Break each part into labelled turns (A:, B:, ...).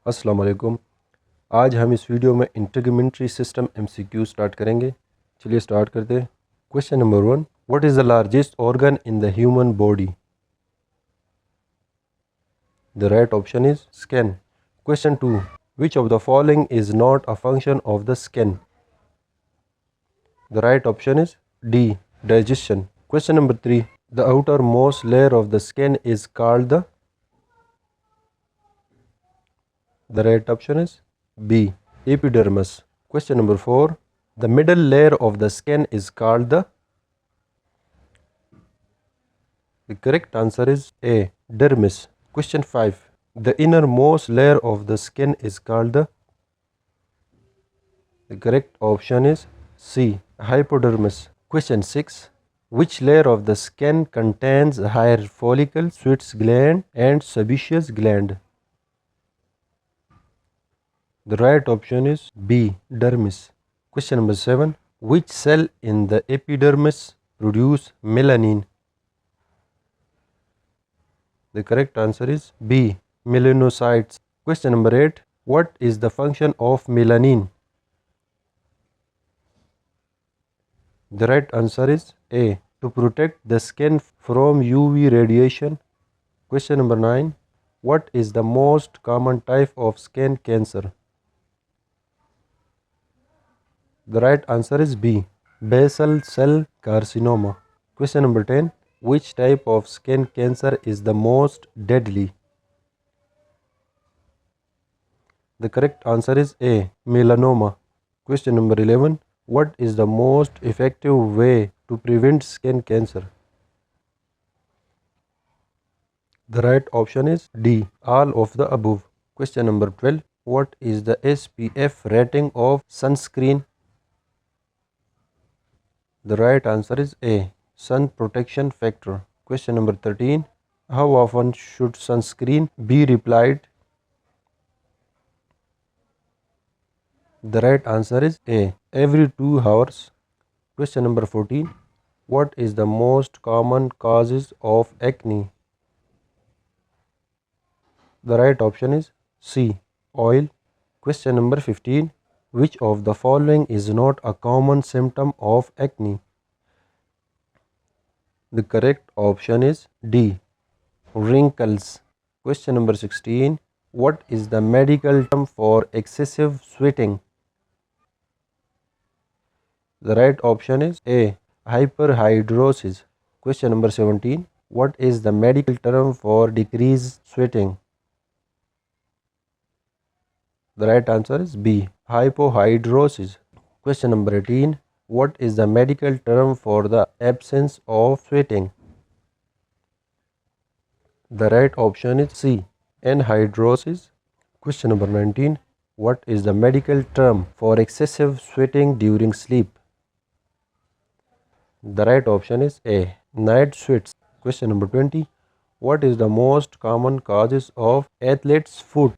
A: अस्सलाम वालेकुम। आज हम इस वीडियो में इंटीग्यूमेंट्री सिस्टम MCQ स्टार्ट करेंगे। चलिए स्टार्ट करते हैं। Question number 1, what is the largest organ in the human body? The right option is skin. Question 2, which of the following is not a function of the skin? The right option is D, digestion. Question number 3, the outermost layer of the skin is called the right option is B, epidermis. Question number 4, the middle layer of the skin is called the correct answer is A, dermis. Question 5, the innermost layer of the skin is called the correct option is C, hypodermis. Question 6, which layer of the skin contains hair follicle, Swiss gland and sebaceous gland? The right option is B, dermis. Question number 7, which cell in the epidermis produce melanin? The correct answer is B, melanocytes. Question number 8, what is the function of melanin? The right answer is A, to protect the skin from UV radiation. Question number 9, what is the most common type of skin cancer? The right answer is B, basal cell carcinoma. Question number 10, which type of skin cancer is the most deadly? The correct answer is A, melanoma. Question number 11, what is the most effective way to prevent skin cancer? The right option is D, all of the above. Question number 12, what is the SPF rating of sunscreen? The right answer is A, sun protection factor. Question number 13, how often should sunscreen be applied? The right answer is A, every 2 hours. Question number 14, what is the most common causes of acne? The right option is C, oil. Question number 15, which of the following is not a common symptom of acne? The correct option is D, wrinkles. Question number 16, what is the medical term for excessive sweating? The right option is A, hyperhidrosis. Question number 17, what is the medical term for decreased sweating? The right answer is B, hypohidrosis. Question number 18, what is the medical term for the absence of sweating? The right option is C, anhidrosis. Question number 19, what is the medical term for excessive sweating during sleep? The right option is A, night sweats. Question number 20, what is the most common causes of athlete's foot?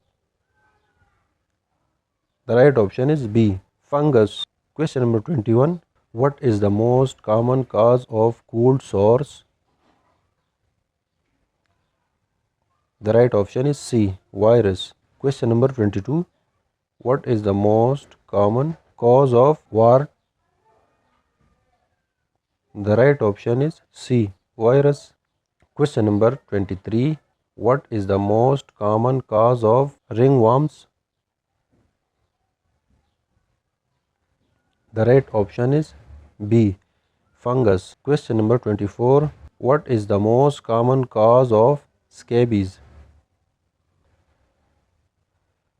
A: The right option is B, fungus. Question number 21, what is the most common cause of cold sores? The right option is C, virus. Question number 22, what is the most common cause of wart? The right option is C, virus. Question number 23, what is the most common cause of ringworms? The right option is B, fungus. Question number 24, what is the most common cause of scabies?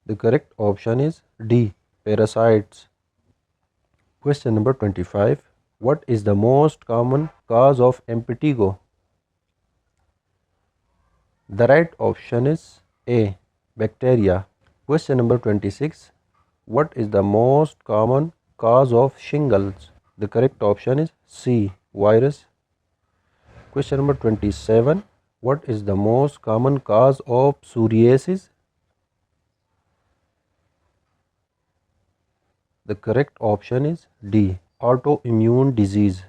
A: The correct option is D, parasites. Question number 25, what is the most common cause of impetigo? The right option is A, bacteria. Question number 26, what is the most common cause of shingles? The correct option is C, virus. Question number 27, what is the most common cause of psoriasis? The correct option is D, autoimmune disease.